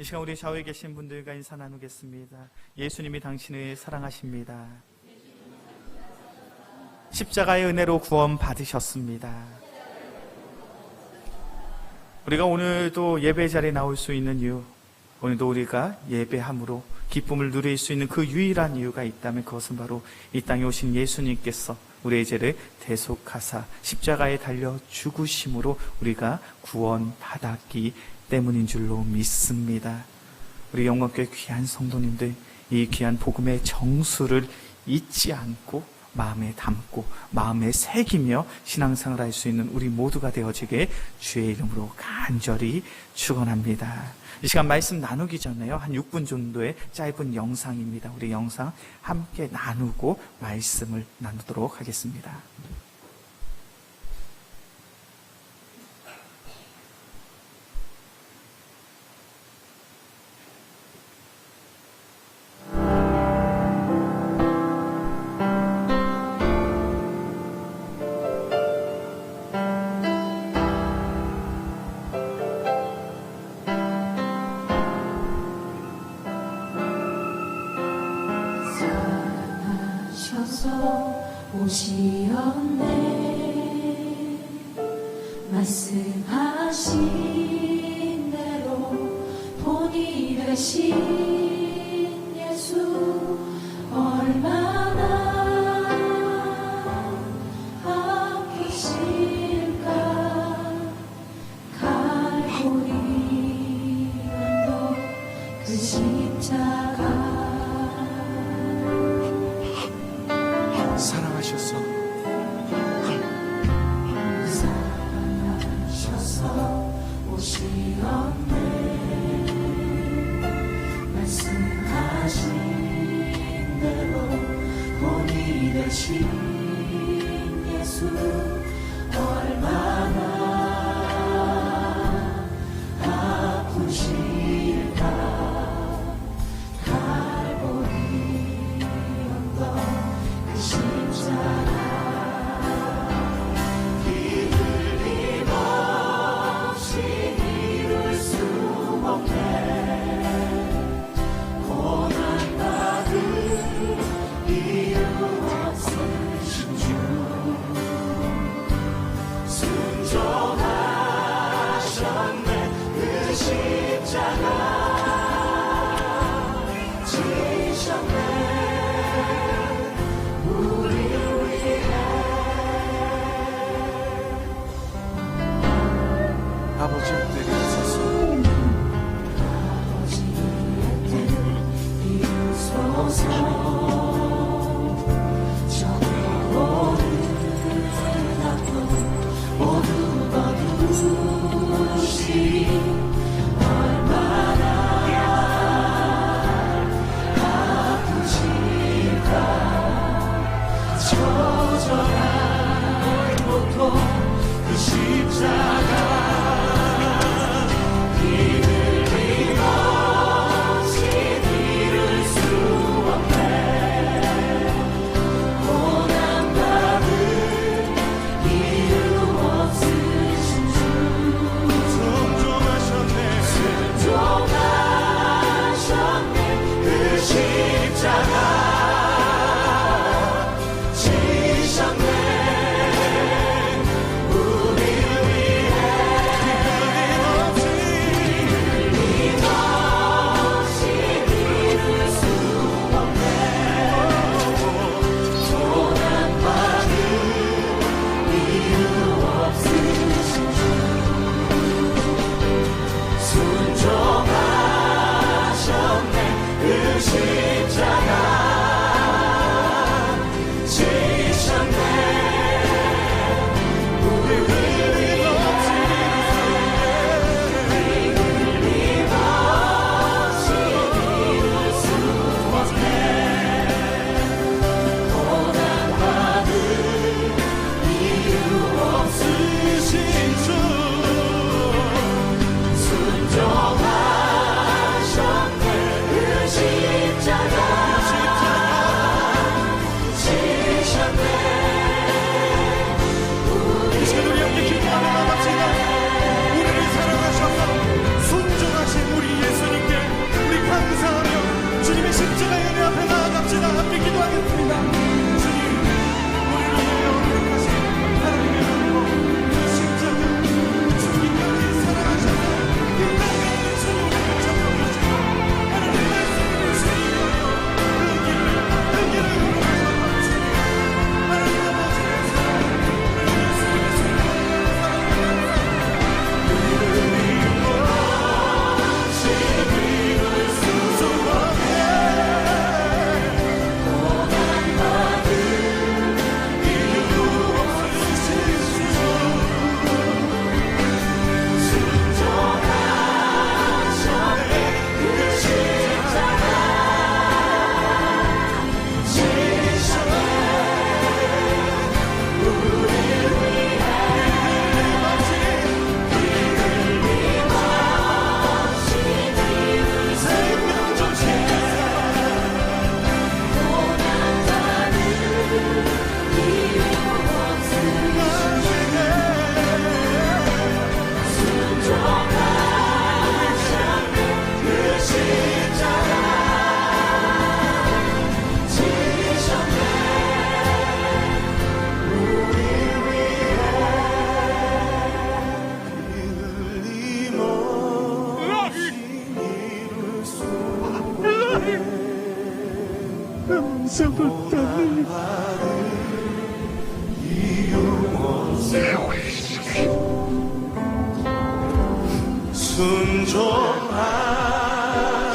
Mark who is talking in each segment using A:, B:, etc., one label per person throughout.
A: 이 시간 우리 좌우에 계신 분들과 인사 나누겠습니다. 예수님이 당신을 사랑하십니다. 십자가의 은혜로 구원 받으셨습니다. 우리가 오늘도 예배 자리에 나올 수 있는 이유, 오늘도 우리가 예배함으로 기쁨을 누릴 수 있는 그 유일한 이유가 있다면 그것은 바로 이 땅에 오신 예수님께서 우리의 죄를 대속하사 십자가에 달려 죽으심으로 우리가 구원받았기 때문인 줄로 믿습니다. 우리 영광교회 귀한 성도님들, 이 귀한 복음의 정수를 잊지 않고 마음에 담고 마음에 새기며 신앙생활 할 수 있는 우리 모두가 되어지게 주의 이름으로 간절히 축원합니다. 이 시간 말씀 나누기 전에요, 한 6분 정도의 짧은 영상입니다. 우리 영상 함께 나누고 말씀을 나누도록 하겠습니다.
B: 오시었네. 말씀하신 대로 본이 되신 예수, 얼마나 아프실까. 갈보리 언덕 그 십자가
A: 사랑하셔서
B: 오시었네. 말씀하신 대로 본이 되신 예수, 얼마나 아프실까. 갈보리 언덕 그 십자가
A: 아버지 내리소서.
B: 저의 모든 아픔 모두 거두시, 얼마나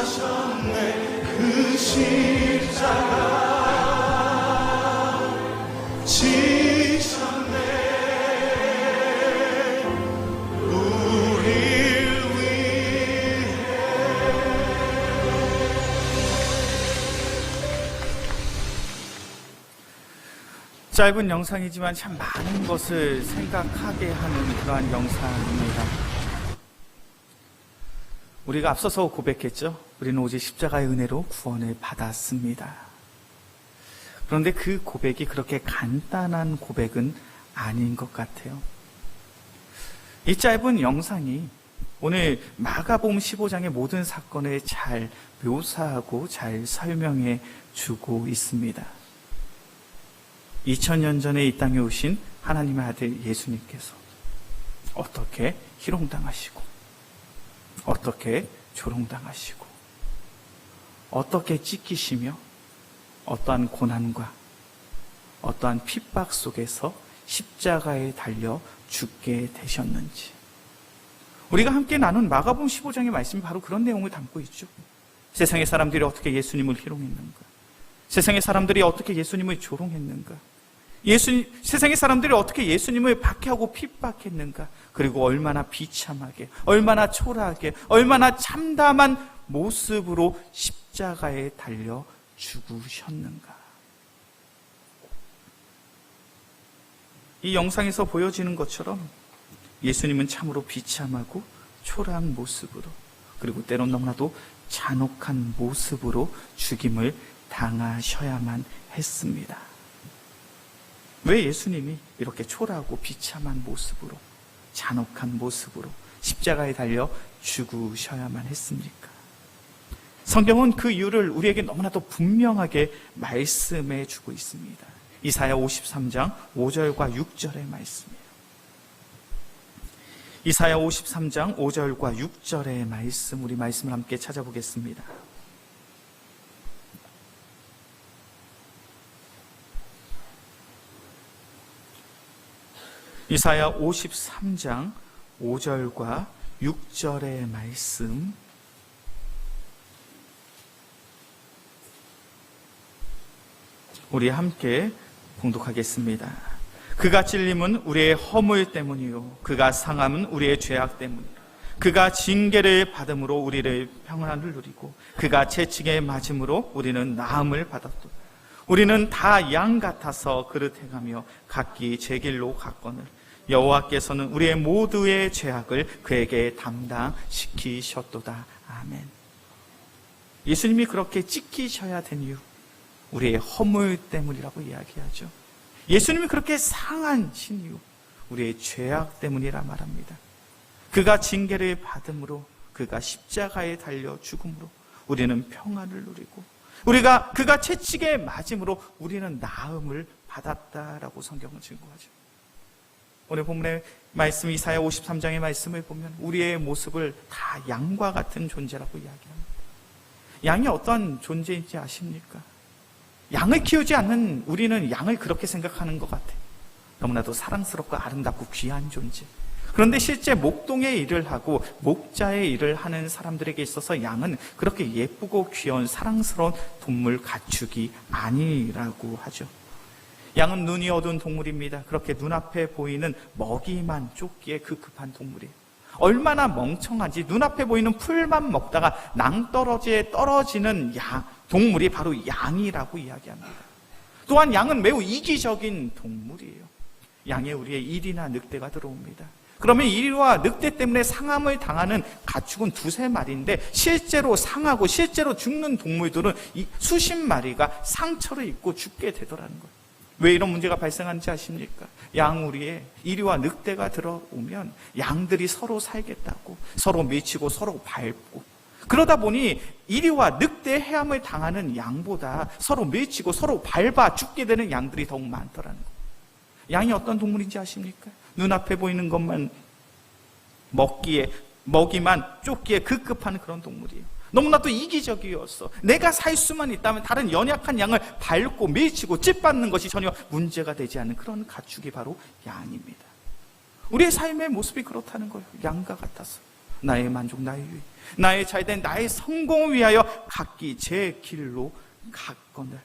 C: 순종하셨네. 그 십자가 지셨네. 우릴 위해.
A: 짧은 영상이지만 참 많은 것을 생각하게 하는 그러한 영상입니다. 우리가 앞서서 고백했죠. 우리는 오직 십자가의 은혜로 구원을 받았습니다. 그런데 그 고백이 그렇게 간단한 고백은 아닌 것 같아요. 이 짧은 영상이 오늘 마가복음 15장의 모든 사건을 잘 묘사하고 잘 설명해 주고 있습니다. 2000년 전에 이 땅에 오신 하나님의 아들 예수님께서 어떻게 희롱당하시고, 어떻게 조롱당하시고, 어떻게 찢기시며 어떠한 고난과 어떠한 핍박 속에서 십자가에 달려 죽게 되셨는지, 우리가 함께 나눈 마가복음 15장의 말씀이 바로 그런 내용을 담고 있죠. 세상의 사람들이 어떻게 예수님을 희롱했는가, 세상의 사람들이 어떻게 예수님을 조롱했는가, 세상의 사람들이 어떻게 예수님을 박해하고 핍박했는가, 그리고 얼마나 비참하게, 얼마나 초라하게, 얼마나 참담한 모습으로 십자가에 달려 죽으셨는가. 이 영상에서 보여지는 것처럼 예수님은 참으로 비참하고 초라한 모습으로, 그리고 때론 너무나도 잔혹한 모습으로 죽임을 당하셔야만 했습니다. 왜 예수님이 이렇게 초라하고 비참한 모습으로, 잔혹한 모습으로 십자가에 달려 죽으셔야만 했습니까? 성경은 그 이유를 우리에게 너무나도 분명하게 말씀해 주고 있습니다. 이사야 53장 5절과 6절의 말씀이에요. 이사야 53장 5절과 6절의 말씀, 우리 말씀을 함께 찾아보겠습니다. 이사야 53장 5절과 6절의 말씀, 우리 함께 봉독하겠습니다. 그가 찔림은 우리의 허물 때문이요, 그가 상함은 우리의 죄악 때문이요, 그가 징계를 받음으로 우리를 평안을 누리고 그가 채찍에 맞음으로 우리는 나음을 받았도다. 우리는 다 양 같아서 그릇 행하며 각기 제 길로 갔거늘 여호와께서는 우리의 모두의 죄악을 그에게 담당시키셨도다. 아멘. 예수님이 그렇게 찢기셔야 된 이유, 우리의 허물 때문이라고 이야기하죠. 예수님이 그렇게 상하신 이유, 우리의 죄악 때문이라 말합니다. 그가 징계를 받음으로, 그가 십자가에 달려 죽음으로 우리는 평안을 누리고, 그가 채찍에 맞음으로 우리는 나음을 받았다라고 성경은 증거하죠. 오늘 본문의 말씀, 이사야 53장의 말씀을 보면 우리의 모습을 다 양과 같은 존재라고 이야기합니다. 양이 어떠한 존재인지 아십니까? 양을 키우지 않는 우리는 양을 그렇게 생각하는 것 같아요. 너무나도 사랑스럽고 아름답고 귀한 존재. 그런데 실제 목동의 일을 하고 목자의 일을 하는 사람들에게 있어서 양은 그렇게 예쁘고 귀여운 사랑스러운 동물 가축이 아니라고 하죠. 양은 눈이 어두운 동물입니다. 그렇게 눈앞에 보이는 먹이만 쫓기에 급급한 동물이에요. 얼마나 멍청한지, 눈앞에 보이는 풀만 먹다가 낭떠러지에 떨어지는 동물이 바로 양이라고 이야기합니다. 또한 양은 매우 이기적인 동물이에요. 양에 우리의 일이나 늑대가 들어옵니다. 그러면 이리와 늑대 때문에 상함을 당하는 가축은 두세 마리인데 실제로 상하고 실제로 죽는 동물들은 수십 마리가 상처를 입고 죽게 되더라는 거예요. 왜 이런 문제가 발생하는지 아십니까? 양우리에 이리와 늑대가 들어오면 양들이 서로 살겠다고 서로 미치고 서로 밟고, 그러다 보니 이리와 늑대 해함을 당하는 양보다 서로 밀치고 서로 밟아 죽게 되는 양들이 더욱 많더라는 거예요. 양이 어떤 동물인지 아십니까? 눈앞에 보이는 것만 먹기에 먹이만 쫓기에 급급한 그런 동물이에요. 너무나도 이기적이었어. 내가 살 수만 있다면 다른 연약한 양을 밟고 밀치고 찢받는 것이 전혀 문제가 되지 않는 그런 가축이 바로 양입니다. 우리의 삶의 모습이 그렇다는 거예요. 양과 같아서 나의 만족, 나의 유익, 나의 잘된, 나의 성공을 위하여 각기 제 길로 갔거늘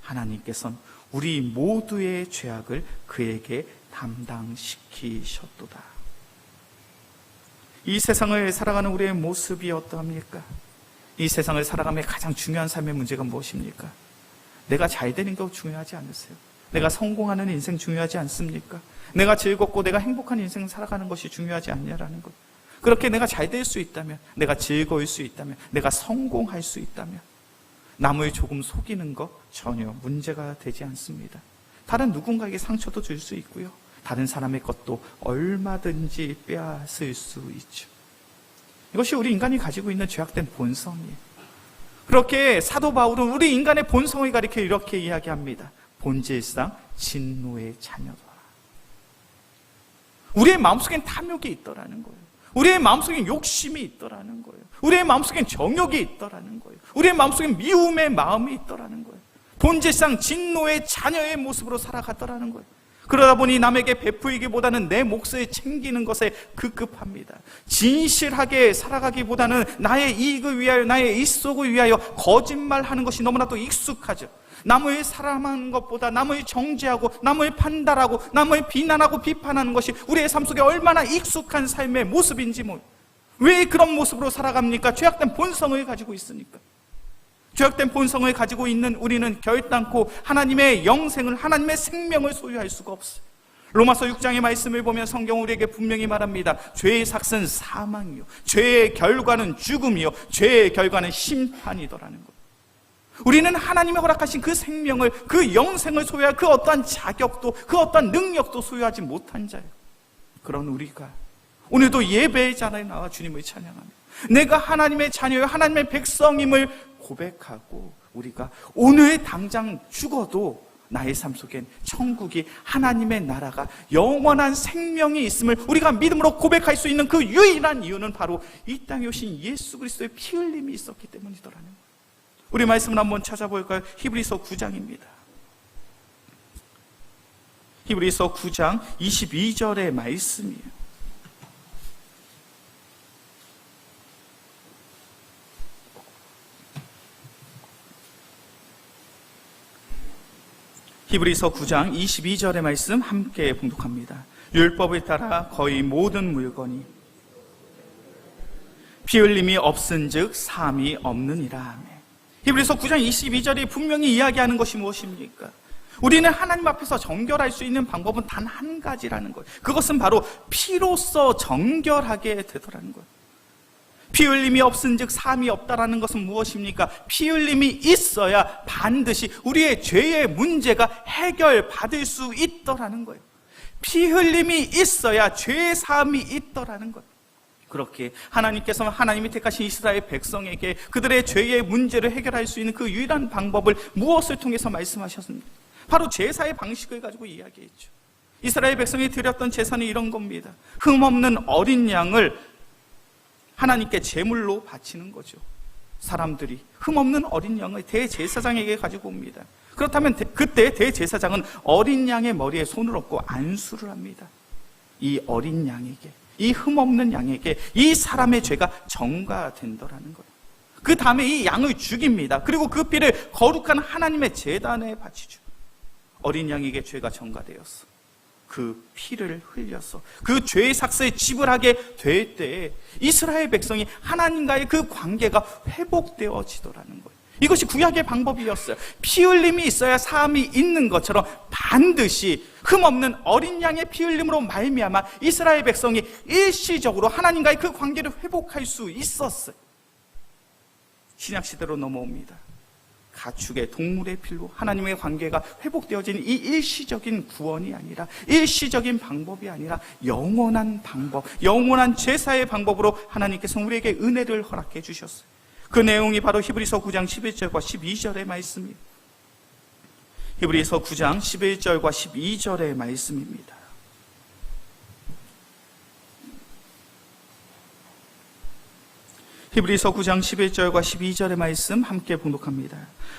A: 하나님께서는 우리 모두의 죄악을 그에게 담당시키셨도다. 이 세상을 살아가는 우리의 모습이 어떠합니까? 이 세상을 살아가며 가장 중요한 삶의 문제가 무엇입니까? 내가 잘 되는 거 중요하지 않으세요? 내가 성공하는 인생 중요하지 않습니까? 내가 즐겁고 내가 행복한 인생을 살아가는 것이 중요하지 않냐라는 것. 그렇게 내가 잘 될 수 있다면, 내가 즐거울 수 있다면, 내가 성공할 수 있다면 남을 조금 속이는 것 전혀 문제가 되지 않습니다. 다른 누군가에게 상처도 줄 수 있고요, 다른 사람의 것도 얼마든지 빼앗을 수 있죠. 이것이 우리 인간이 가지고 있는 죄악된 본성이에요. 그렇게 사도 바울은 우리 인간의 본성을 가리켜 이렇게 이야기합니다. 본질상 진노의 자녀더라. 우리의 마음속엔 탐욕이 있더라는 거예요. 우리의 마음속엔 욕심이 있더라는 거예요. 우리의 마음속엔 정욕이 있더라는 거예요. 우리의 마음속엔 미움의 마음이 있더라는 거예요. 본질상 진노의 자녀의 모습으로 살아가더라는 거예요. 그러다 보니 남에게 베풀기보다는 내 몫을 챙기는 것에 급급합니다. 진실하게 살아가기보다는 나의 이익을 위하여, 나의 일속을 위하여 거짓말하는 것이 너무나도 익숙하죠. 남을 사랑하는 것보다 남을 정죄하고 남을 판단하고 남을 비난하고 비판하는 것이 우리의 삶 속에 얼마나 익숙한 삶의 모습인지 왜 그런 모습으로 살아갑니까? 죄악된 본성을 가지고 있으니까. 죄악된 본성을 가지고 있는 우리는 결단코 하나님의 영생을, 하나님의 생명을 소유할 수가 없어요. 로마서 6장의 말씀을 보면 성경 우리에게 분명히 말합니다. 죄의 삭은 사망이요, 죄의 결과는 죽음이요, 죄의 결과는 심판이더라는 것. 우리는 하나님이 허락하신 그 생명을, 그 영생을 소유할 그 어떠한 자격도, 그 어떠한 능력도 소유하지 못한 자예요. 그런 우리가 오늘도 예배의 자리에 나와 주님을 찬양합니다. 내가 하나님의 자녀요, 하나님의 백성임을 고백하고 우리가 오늘 당장 죽어도 나의 삶 속엔 천국이, 하나님의 나라가, 영원한 생명이 있음을 우리가 믿음으로 고백할 수 있는 그 유일한 이유는 바로 이 땅에 오신 예수 그리스도의 피 흘림이 있었기 때문이더라는 거예요. 우리 말씀을 한번 찾아볼까요? 히브리서 9장입니다. 히브리서 9장 22절의 말씀이에요. 히브리서 9장 22절의 말씀 함께 봉독합니다. 율법을 따라 거의 모든 물건이 피 흘림이 없은즉 사함이 없느니라. 히브리서 9장 22절이 분명히 이야기하는 것이 무엇입니까? 우리는 하나님 앞에서 정결할 수 있는 방법은 단 한 가지라는 거예요. 그것은 바로 피로써 정결하게 되더라는 거예요. 피 흘림이 없은즉 사함이 없다라는 것은 무엇입니까? 피 흘림이 있어야 반드시 우리의 죄의 문제가 해결받을 수 있더라는 거예요. 피 흘림이 있어야 죄의 사함이 있더라는 거예요. 그렇게 하나님께서는 하나님이 택하신 이스라엘 백성에게 그들의 죄의 문제를 해결할 수 있는 그 유일한 방법을 무엇을 통해서 말씀하셨습니까? 바로 제사의 방식을 가지고 이야기했죠. 이스라엘 백성이 드렸던 제사는 이런 겁니다. 흠없는 어린 양을 하나님께 제물로 바치는 거죠. 사람들이 흠없는 어린 양을 대제사장에게 가지고 옵니다. 그렇다면 그때 대제사장은 어린 양의 머리에 손을 얹고 안수를 합니다. 이 어린 양에게, 이 흠없는 양에게 이 사람의 죄가 전가된다라는 거예요. 그 다음에 이 양을 죽입니다. 그리고 그 피를 거룩한 하나님의 제단에 바치죠. 어린 양에게 죄가 전가되었어. 그 피를 흘려서 그 죄의 삭을 지불하게 될 때에 이스라엘 백성이 하나님과의 그 관계가 회복되어지더라는 거예요. 이것이 구약의 방법이었어요. 피 흘림이 있어야 사함이 있는 것처럼 반드시 흠없는 어린 양의 피 흘림으로 말미암아 이스라엘 백성이 일시적으로 하나님과의 그 관계를 회복할 수 있었어요. 신약 시대로 넘어옵니다. 가축의, 동물의 피로 하나님의 관계가 회복되어지는 이 일시적인 구원이 아니라, 일시적인 방법이 아니라 영원한 방법, 영원한 제사의 방법으로 하나님께서 우리에게 은혜를 허락해 주셨어요. 그 내용이 바로 히브리서 9장 11절과 12절의 말씀입니다. 히브리서 9장 11절과 12절의 말씀입니다. 히브리서 9장 11절과 12절의 말씀 함께 봉독합니다.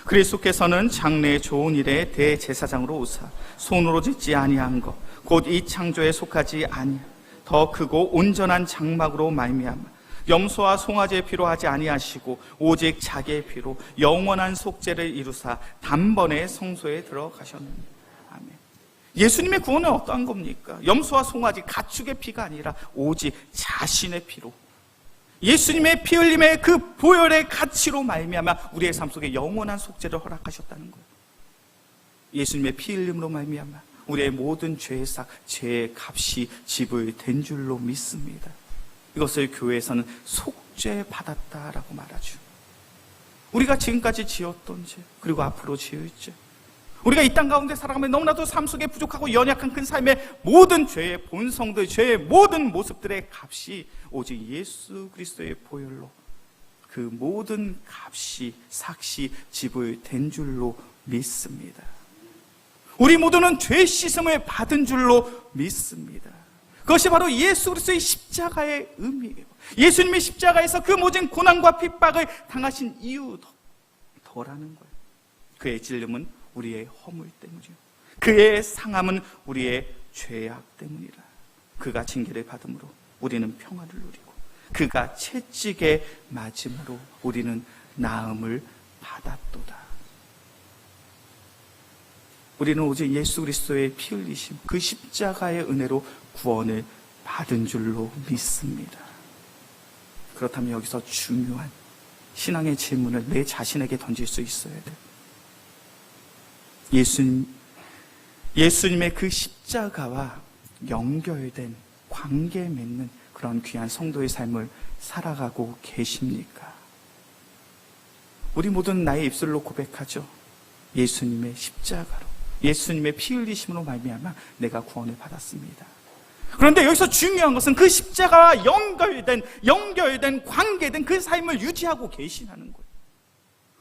A: 그리스도께서는 장래의 좋은 일에 대제사장으로 오사 손으로 짓지 아니한 것 곧 이 창조에 속하지 아니한 더 크고 온전한 장막으로 말미암아 염소와 송아지의 피로 하지 아니하시고 오직 자기의 피로 영원한 속죄를 이루사 단번에 성소에 들어가셨느니라. 아멘. 예수님의 구원은 어떠한 겁니까? 염소와 송아지 가축의 피가 아니라 오직 자신의 피로, 예수님의 피 흘림의 그 보혈의 가치로 말미암아 우리의 삶 속에 영원한 속죄를 허락하셨다는 거예요. 예수님의 피 흘림으로 말미암아 우리의 모든 죄의 싹, 죄의 값이 지불된 줄로 믿습니다. 이것을 교회에서는 속죄 받았다라고 말하죠. 우리가 지금까지 지었던 죄, 그리고 앞으로 지을 죄, 우리가 이 땅 가운데 살아가면 너무나도 삶 속에 부족하고 연약한 그 삶의 모든 죄의 본성들, 죄의 모든 모습들의 값이 오직 예수 그리스도의 보혈로 그 모든 값이 삭시 지불된 줄로 믿습니다. 우리 모두는 죄 씻음을 받은 줄로 믿습니다. 그것이 바로 예수 그리스도의 십자가의 의미예요. 예수님의 십자가에서 그 모든 고난과 핍박을 당하신 이유더라는 거예요. 그의 찔림은 우리의 허물 때문이요, 그의 상함은 우리의 죄악 때문이라. 그가 징계를 받음으로 우리는 평안을 누리고 그가 채찍에 맞음으로 우리는 나음을 받았도다. 우리는 오직 예수 그리스도의 피 흘리심, 그 십자가의 은혜로 구원을 받은 줄로 믿습니다. 그렇다면 여기서 중요한 신앙의 질문을 내 자신에게 던질 수 있어야 돼요. 예수님의 그 십자가와 연결된 관계 맺는 그런 귀한 성도의 삶을 살아가고 계십니까? 우리 모두는 나의 입술로 고백하죠. 예수님의 십자가로, 예수님의 피 흘리심으로 말미암아 내가 구원을 받았습니다. 그런데 여기서 중요한 것은 그 십자가와 연결된 관계된 그 삶을 유지하고 계시다는 거예요.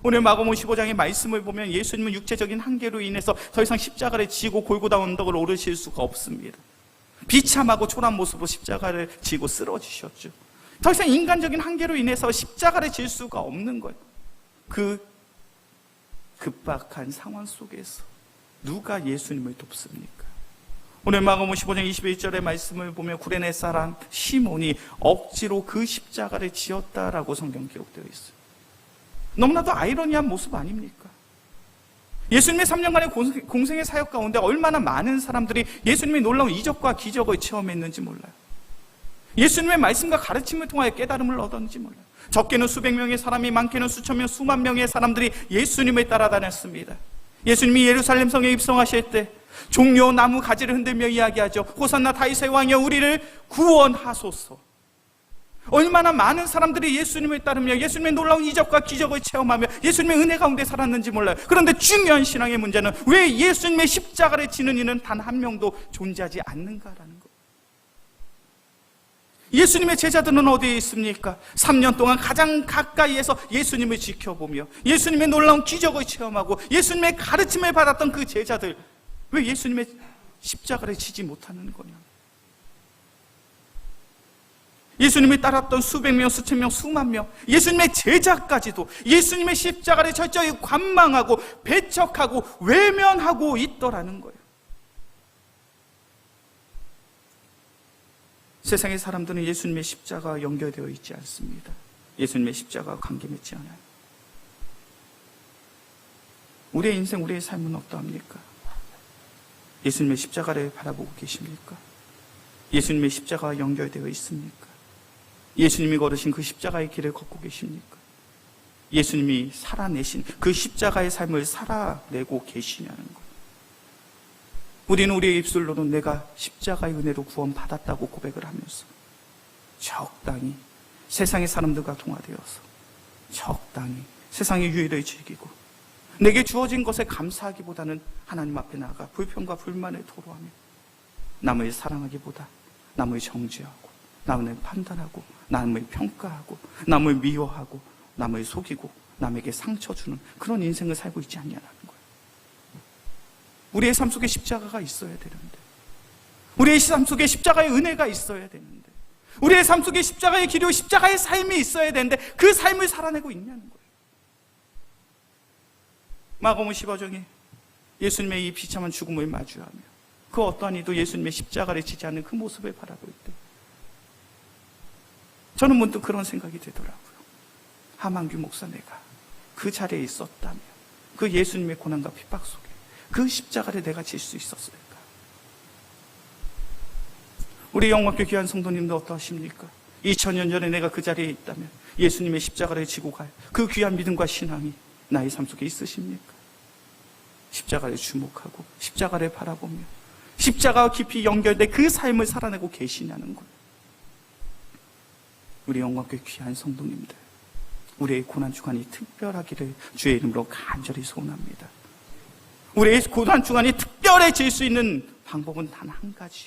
A: 오늘 마가복음 15장의 말씀을 보면 예수님은 육체적인 한계로 인해서 더 이상 십자가를 지고 골고다 언덕을 오르실 수가 없습니다. 비참하고 초라한 모습으로 십자가를 지고 쓰러지셨죠. 더 이상 인간적인 한계로 인해서 십자가를 질 수가 없는 거예요. 그 급박한 상황 속에서 누가 예수님을 돕습니까? 오늘 마가복음 15장 21절의 말씀을 보면 구레네 사람 시몬이 억지로 그 십자가를 지었다라고 성경 기록되어 있어요. 너무나도 아이러니한 모습 아닙니까? 예수님의 3년간의 공생의 사역 가운데 얼마나 많은 사람들이 예수님의 놀라운 이적과 기적을 체험했는지 몰라요. 예수님의 말씀과 가르침을 통하여 깨달음을 얻었는지 몰라요. 적게는 수백 명의 사람이, 많게는 수천 명, 수만 명의 사람들이 예수님을 따라다녔습니다. 예수님이 예루살렘 성에 입성하실 때 종려 나무 가지를 흔들며 이야기하죠. 호산나 다윗의 왕이여 우리를 구원하소서. 얼마나 많은 사람들이 예수님을 따르며 예수님의 놀라운 이적과 기적을 체험하며 예수님의 은혜 가운데 살았는지 몰라요. 그런데 중요한 신앙의 문제는 왜 예수님의 십자가를 지는 이는 단 한 명도 존재하지 않는가라는 거예요. 예수님의 제자들은 어디에 있습니까? 3년 동안 가장 가까이에서 예수님을 지켜보며 예수님의 놀라운 기적을 체험하고 예수님의 가르침을 받았던 그 제자들, 왜 예수님의 십자가를 지지 못하는 거냐? 예수님을 따랐던 수백 명, 수천 명, 수만 명, 예수님의 제자까지도 예수님의 십자가를 철저히 관망하고 배척하고 외면하고 있더라는 거예요. 세상의 사람들은 예수님의 십자가와 연결되어 있지 않습니다. 예수님의 십자가와 관계 맺지 않아요. 우리의 인생, 우리의 삶은 어떠합니까? 예수님의 십자가를 바라보고 계십니까? 예수님의 십자가와 연결되어 있습니까? 예수님이 걸으신 그 십자가의 길을 걷고 계십니까? 예수님이 살아내신 그 십자가의 삶을 살아내고 계시냐는 거예요. 우리는 우리의 입술로는 내가 십자가의 은혜로 구원받았다고 고백을 하면서 적당히 세상의 사람들과 통화되어서 적당히 세상의 유의를 즐기고 내게 주어진 것에 감사하기보다는 하나님 앞에 나아가 불평과 불만을 토로하며 남을 사랑하기보다 남을 정죄하고 남을 판단하고 남을 평가하고 남을 미워하고 남을 속이고 남에게 상처 주는 그런 인생을 살고 있지 않냐는 거예요. 우리의 삶 속에 십자가가 있어야 되는데, 우리의 삶 속에 십자가의 은혜가 있어야 되는데, 우리의 삶 속에 십자가의 기료, 십자가의 삶이 있어야 되는데 그 삶을 살아내고 있냐는 거예요. 마가복음 15장에 예수님의 이 비참한 죽음을 마주하며 그 어떠한 이도 예수님의 십자가를 지지 않는 그 모습을 바라볼 때 저는 문득 그런 생각이 되더라고요. 하만규 목사 내가 그 자리에 있었다면 그 예수님의 고난과 핍박 속에 그 십자가를 내가 질 수 있었을까? 우리 영광교 귀한 성도님도 어떠하십니까? 2000년 전에 내가 그 자리에 있다면 예수님의 십자가를 지고 갈 그 귀한 믿음과 신앙이 나의 삶 속에 있으십니까? 십자가를 주목하고 십자가를 바라보며 십자가와 깊이 연결된 그 삶을 살아내고 계시냐는 거예요. 우리 영광교 귀한 성도님들, 우리의 고난주간이 특별하기를 주의 이름으로 간절히 소원합니다. 우리의 고난주간이 특별해질 수 있는 방법은 단 한 가지.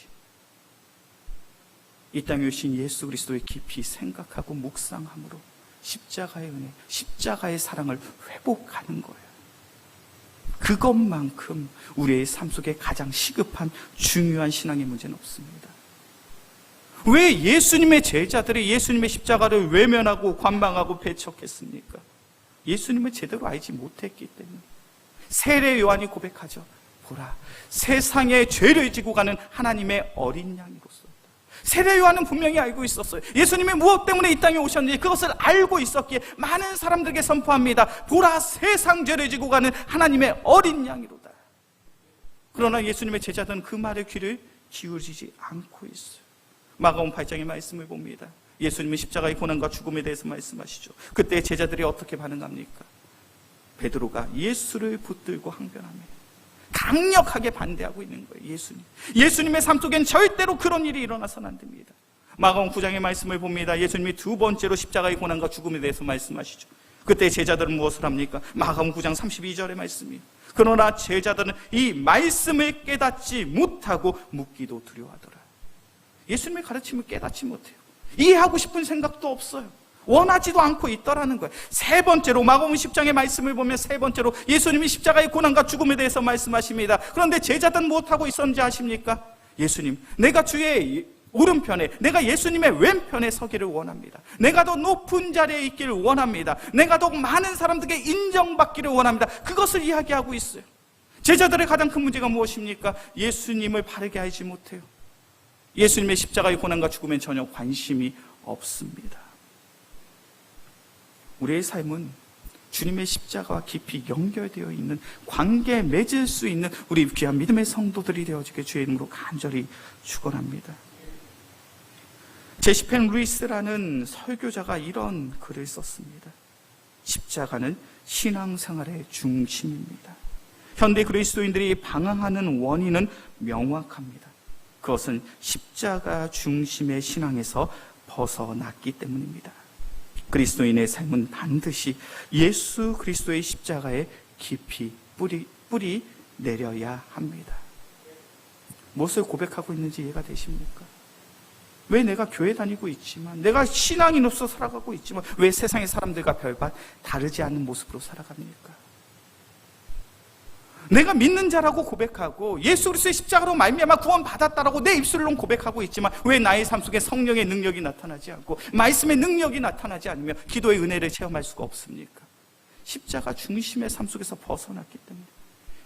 A: 이 땅에 오신 예수 그리스도를 깊이 생각하고 묵상함으로 십자가의 은혜, 십자가의 사랑을 회복하는 거예요. 그것만큼 우리의 삶 속에 가장 시급한 중요한 신앙의 문제는 없습니다. 왜 예수님의 제자들이 예수님의 십자가를 외면하고 관망하고 배척했습니까? 예수님을 제대로 알지 못했기 때문에. 세례 요한이 고백하죠. 보라, 세상의 죄를 지고 가는 하나님의 어린 양이로서. 세례 요한은 분명히 알고 있었어요. 예수님이 무엇 때문에 이 땅에 오셨는지 그것을 알고 있었기에 많은 사람들에게 선포합니다. 보라, 세상 죄를 지고 가는 하나님의 어린 양이로다. 그러나 예수님의 제자들은 그 말에 귀를 기울이지 않고 있어요. 마가복음 8장의 말씀을 봅니다. 예수님이 십자가의 고난과 죽음에 대해서 말씀하시죠. 그때 제자들이 어떻게 반응합니까? 베드로가 예수를 붙들고 항변합니다. 강력하게 반대하고 있는 거예요. 예수님의 삶 속엔 절대로 그런 일이 일어나서는 안 됩니다. 마가복음 9장의 말씀을 봅니다. 예수님이 두 번째로 십자가의 고난과 죽음에 대해서 말씀하시죠. 그때 제자들은 무엇을 합니까? 마가복음 9장 32절의 말씀이에요. 그러나 제자들은 이 말씀을 깨닫지 못하고 묻기도 두려워하더라. 예수님의 가르침을 깨닫지 못해요. 이해하고 싶은 생각도 없어요. 원하지도 않고 있더라는 거예요. 세 번째로 마가복음 10장의 말씀을 보면 세 번째로 예수님이 십자가의 고난과 죽음에 대해서 말씀하십니다. 그런데 제자들은 무엇하고 있었는지 아십니까? 예수님, 내가 주의 오른편에, 내가 예수님의 왼편에 서기를 원합니다. 내가 더 높은 자리에 있기를 원합니다. 내가 더 많은 사람들에게 인정받기를 원합니다. 그것을 이야기하고 있어요. 제자들의 가장 큰 문제가 무엇입니까? 예수님을 바르게 알지 못해요. 예수님의 십자가의 고난과 죽음엔 전혀 관심이 없습니다. 우리의 삶은 주님의 십자가와 깊이 연결되어 있는, 관계에 맺을 수 있는 우리 귀한 믿음의 성도들이 되어지게 주의 이름으로 간절히 축원합니다. 제시펜 루이스라는 설교자가 이런 글을 썼습니다. 십자가는 신앙생활의 중심입니다. 현대 그리스도인들이 방황하는 원인은 명확합니다. 그것은 십자가 중심의 신앙에서 벗어났기 때문입니다. 그리스도인의 삶은 반드시 예수 그리스도의 십자가에 깊이 뿌리 내려야 합니다. 무엇을 고백하고 있는지 이해가 되십니까? 왜 내가 교회 다니고 있지만, 내가 신앙인으로서 살아가고 있지만 왜 세상의 사람들과 별반 다르지 않는 모습으로 살아갑니까? 내가 믿는 자라고 고백하고 예수 그리스도의 십자가로 말미암아 구원받았다라고 내 입술로 고백하고 있지만 왜 나의 삶 속에 성령의 능력이 나타나지 않고 말씀의 능력이 나타나지 않으며 기도의 은혜를 체험할 수가 없습니까? 십자가 중심의 삶 속에서 벗어났기 때문에.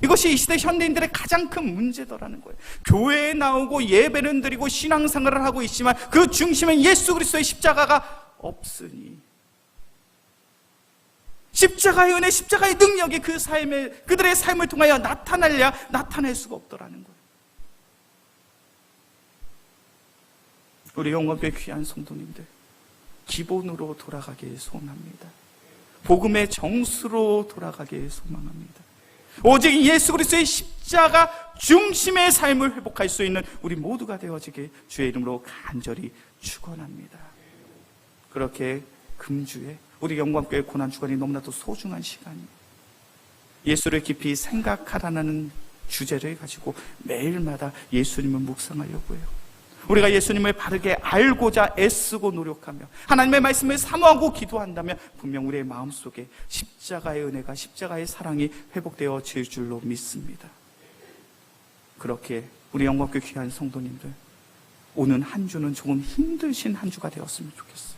A: 이것이 이 시대 현대인들의 가장 큰 문제더라는 거예요. 교회에 나오고 예배를 드리고 신앙생활을 하고 있지만 그 중심엔 예수 그리스도의 십자가가 없으니, 십자가의 은혜, 십자가의 능력이 그들의 삶을 통하여 나타낼 수가 없더라는 거예요. 우리 영광교회 귀한 성도님들, 기본으로 돌아가길 소원합니다. 복음의 정수로 돌아가길 소망합니다. 오직 예수 그리스도의 십자가 중심의 삶을 회복할 수 있는 우리 모두가 되어지길 주의 이름으로 간절히 축원합니다. 그렇게 금주에 우리 영광교회 고난주간이 너무나도 소중한 시간이에요. 예수를 깊이 생각하라는 주제를 가지고 매일마다 예수님을 묵상하려고 해요. 우리가 예수님을 바르게 알고자 애쓰고 노력하며 하나님의 말씀을 사모하고 기도한다면 분명 우리의 마음속에 십자가의 은혜가, 십자가의 사랑이 회복되어질 줄로 믿습니다. 그렇게 우리 영광교회 귀한 성도님들, 오는 한 주는 조금 힘드신 한 주가 되었으면 좋겠어요.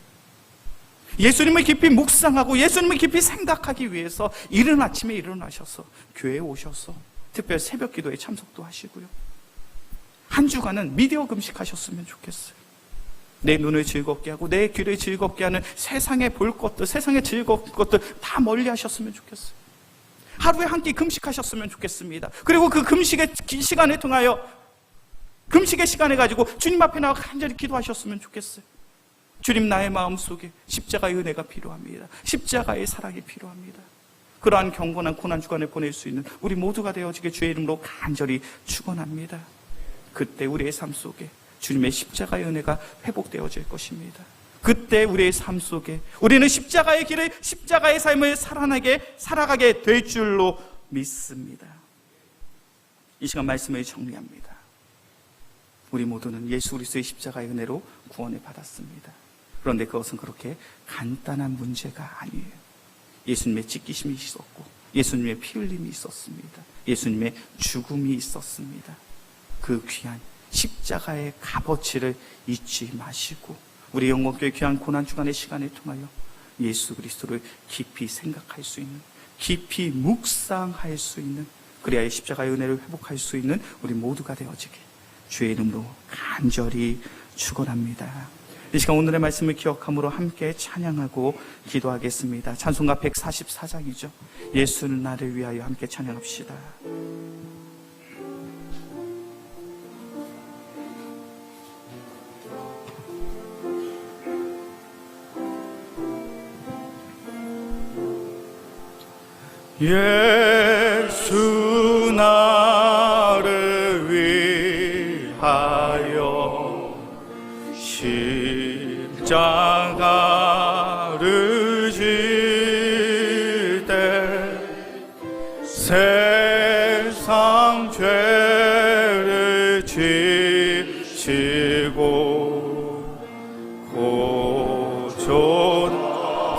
A: 예수님을 깊이 묵상하고 예수님을 깊이 생각하기 위해서 이른 아침에 일어나셔서 교회에 오셔서 특별 새벽 기도에 참석도 하시고요. 한 주간은 미디어 금식하셨으면 좋겠어요. 내 눈을 즐겁게 하고 내 귀를 즐겁게 하는 세상에 볼 것들, 세상에 즐거운 것들 다 멀리 하셨으면 좋겠어요. 하루에 한 끼 금식하셨으면 좋겠습니다. 그리고 그 금식의 시간을 통하여 금식의 시간을 가지고 주님 앞에 나와 간절히 기도하셨으면 좋겠어요. 주님, 나의 마음속에 십자가의 은혜가 필요합니다. 십자가의 사랑이 필요합니다. 그러한 경건한 고난주간을 보낼 수 있는 우리 모두가 되어지게 주의 이름으로 간절히 축원합니다. 그때 우리의 삶 속에 주님의 십자가의 은혜가 회복되어질 것입니다. 그때 우리의 삶 속에 우리는 십자가의 길을, 십자가의 삶을 살아가게 될 줄로 믿습니다. 이 시간 말씀을 정리합니다. 우리 모두는 예수 그리스도의 십자가의 은혜로 구원을 받았습니다. 그런데 그것은 그렇게 간단한 문제가 아니에요. 예수님의 찢기심이 있었고 예수님의 피 흘림이 있었습니다. 예수님의 죽음이 있었습니다. 그 귀한 십자가의 값어치를 잊지 마시고 우리 영광교회 귀한 고난주간의 시간을 통하여 예수 그리스도를 깊이 생각할 수 있는, 깊이 묵상할 수 있는, 그래야 십자가의 은혜를 회복할 수 있는 우리 모두가 되어지게 주의 이름으로 간절히 축원합니다. 이 시간 오늘의 말씀을 기억함으로 함께 찬양하고 기도하겠습니다. 찬송가 144장이죠. 예수는 나를 위하여 함께 찬양합시다.
C: 예수 나를 위하여 십자가를 질 때 세상 죄를 지시고 고쳐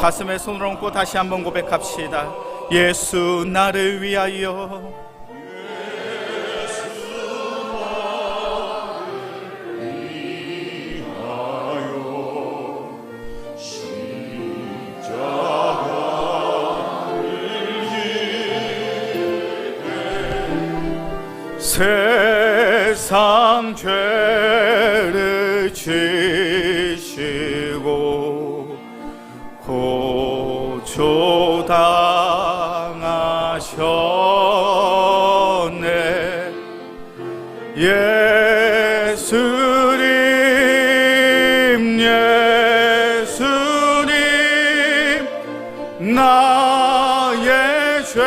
A: 가슴에 손을 얹고 다시 한번 고백합시다. 예수 나를 위하여
C: 세상 죄를 지시고 고초당하셨네. 예수님 예수님 나의 죄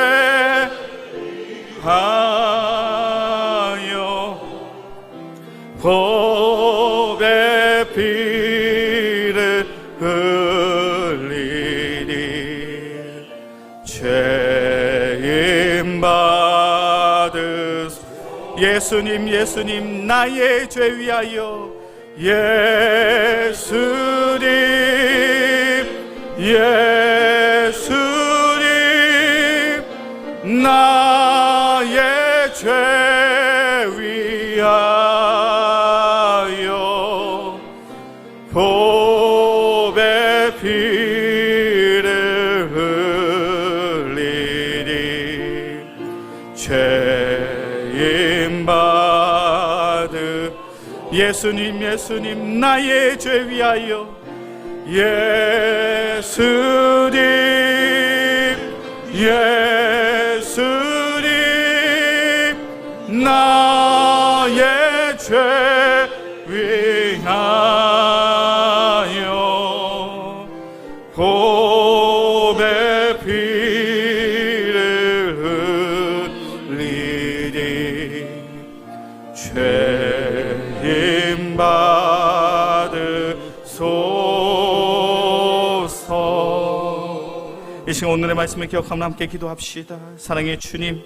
C: 법의 피를 흘리니 죄임 받으소. 예수님 예수님 나의 죄 위하여 예수님 예수님 나의 죄 위하여 법의 피를 흘리니 죄임 받으. 예수님 예수님 나의 죄 위하여 예수님 예수님 나의 죄 위하여 법의 피를 흘리니 죄임 받으소서.
A: 이 시간 오늘의 말씀을 기억하며 함께 기도합시다. 사랑의 주님,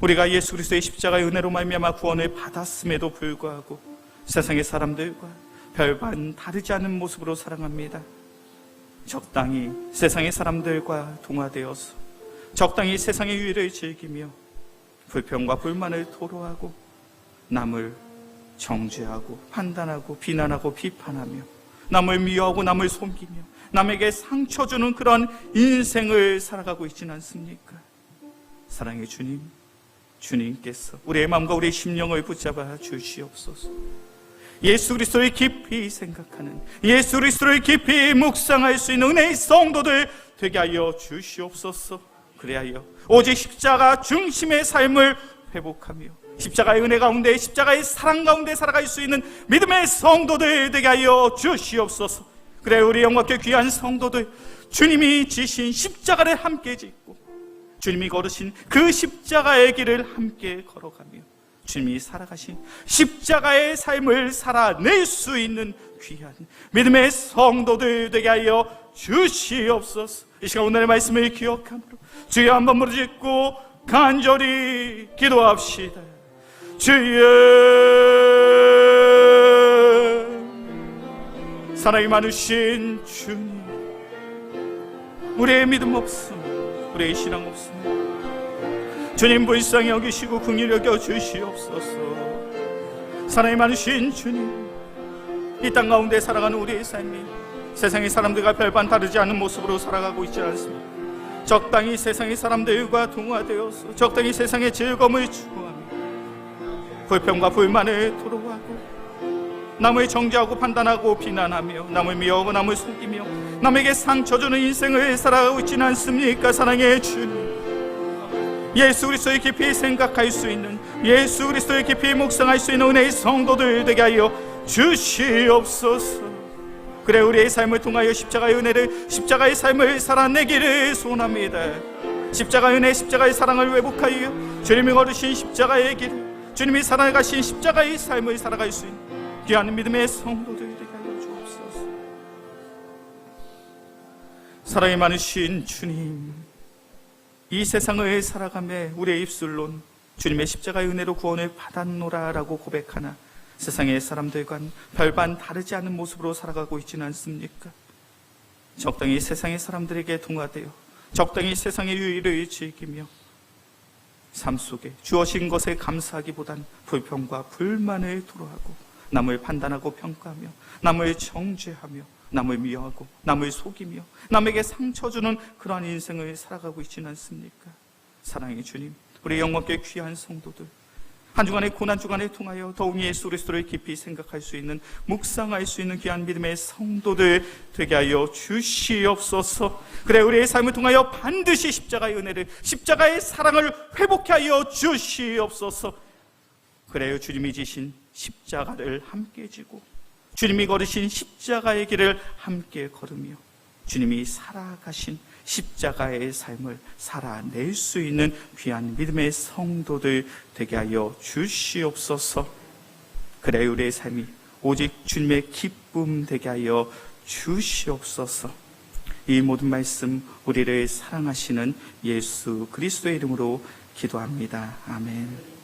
A: 우리가 예수 그리스도의 십자가의 은혜로 말미암아 구원을 받았음에도 불구하고 세상의 사람들과 별반 다르지 않은 모습으로 살아갑니다. 적당히 세상의 사람들과 동화되어서 적당히 세상의 유의를 즐기며 불평과 불만을 토로하고 남을 정죄하고 판단하고 비난하고 비판하며 남을 미워하고 남을 섬기며 남에게 상처 주는 그런 인생을 살아가고 있지는 않습니까? 사랑의 주님, 주님께서 우리의 마음과 우리의 심령을 붙잡아 주시옵소서. 예수 그리스도를 깊이 생각하는, 예수 그리스도를 깊이 묵상할 수 있는 은혜의 성도들 되게 하여 주시옵소서. 그래하여 오직 십자가 중심의 삶을 회복하며 십자가의 은혜 가운데, 십자가의 사랑 가운데 살아갈 수 있는 믿음의 성도들 되게 하여 주시옵소서. 그래 우리 영광께 귀한 성도들, 주님이 지신 십자가를 함께 짓고 주님이 걸으신 그 십자가의 길을 함께 걸어가며 주님이 살아가신 십자가의 삶을 살아낼 수 있는 귀한 믿음의 성도들 되게 하여 주시옵소서. 이 시간 오늘의 말씀을 기억함으로 주여 한번 부르짖고 간절히 기도합시다. 주여, 사랑이 많으신 주님, 우리의 믿음 없음, 우리의 신앙 없음, 주님 불쌍히 여기시고 긍휼히 여겨 주시옵소서. 사랑이 많으신 주님, 이 땅 가운데 살아가는 우리의 삶이 세상의 사람들과 별반 다르지 않은 모습으로 살아가고 있지 않습니까? 적당히 세상의 사람들과 동화되어서 적당히 세상의 즐거움을 추구하며 불평과 불만을 토로하고 남을 정죄하고 판단하고 비난하며 남을 미워하고 남을 속이며 남에게 상처 주는 인생을 살아가고 있지는 않습니까? 사랑의 주님, 예수 그리스도를 깊이 생각할 수 있는, 예수 그리스도를 깊이 묵상할 수 있는 은혜의 성도들 되게 하여 주시옵소서. 그래 우리의 삶을 통하여 십자가의 은혜를, 십자가의 삶을 살아내기를 소원합니다. 십자가의 은혜, 십자가의 사랑을 회복하여 주님이 걸으신 십자가의 길을, 주님이 살아가신 십자가의 삶을 살아갈 수 있는 귀한 믿음의 성도들 되게 하여 주옵소서. 사랑이 많으신 주님, 이 세상을 살아가며 우리의 입술론 주님의 십자가의 은혜로 구원을 받았노라라고 고백하나 세상의 사람들과는 별반 다르지 않은 모습으로 살아가고 있지는 않습니까? 적당히 세상의 사람들에게 동화되어 적당히 세상의 유의를 즐기며 삶 속에 주어진 것에 감사하기보단 불평과 불만을 토로하고 남을 판단하고 평가하며 남을 정죄하며 남을 미워하고 남을 속이며 남에게 상처 주는 그러한 인생을 살아가고 있지는 않습니까? 사랑의 주님, 우리 영광께 귀한 성도들, 한 주간의 고난 주간을 통하여 더욱 예수 그리스도를 깊이 생각할 수 있는, 묵상할 수 있는 귀한 믿음의 성도들 되게 하여 주시옵소서. 그래 우리의 삶을 통하여 반드시 십자가의 은혜를, 십자가의 사랑을 회복해 하여 주시옵소서. 그래요 주님이 지신 십자가를 함께 지고 주님이 걸으신 십자가의 길을 함께 걸으며 주님이 살아가신 십자가의 삶을 살아낼 수 있는 귀한 믿음의 성도들 되게 하여 주시옵소서. 그래 우리의 삶이 오직 주님의 기쁨 되게 하여 주시옵소서. 이 모든 말씀 우리를 사랑하시는 예수 그리스도의 이름으로 기도합니다. 아멘.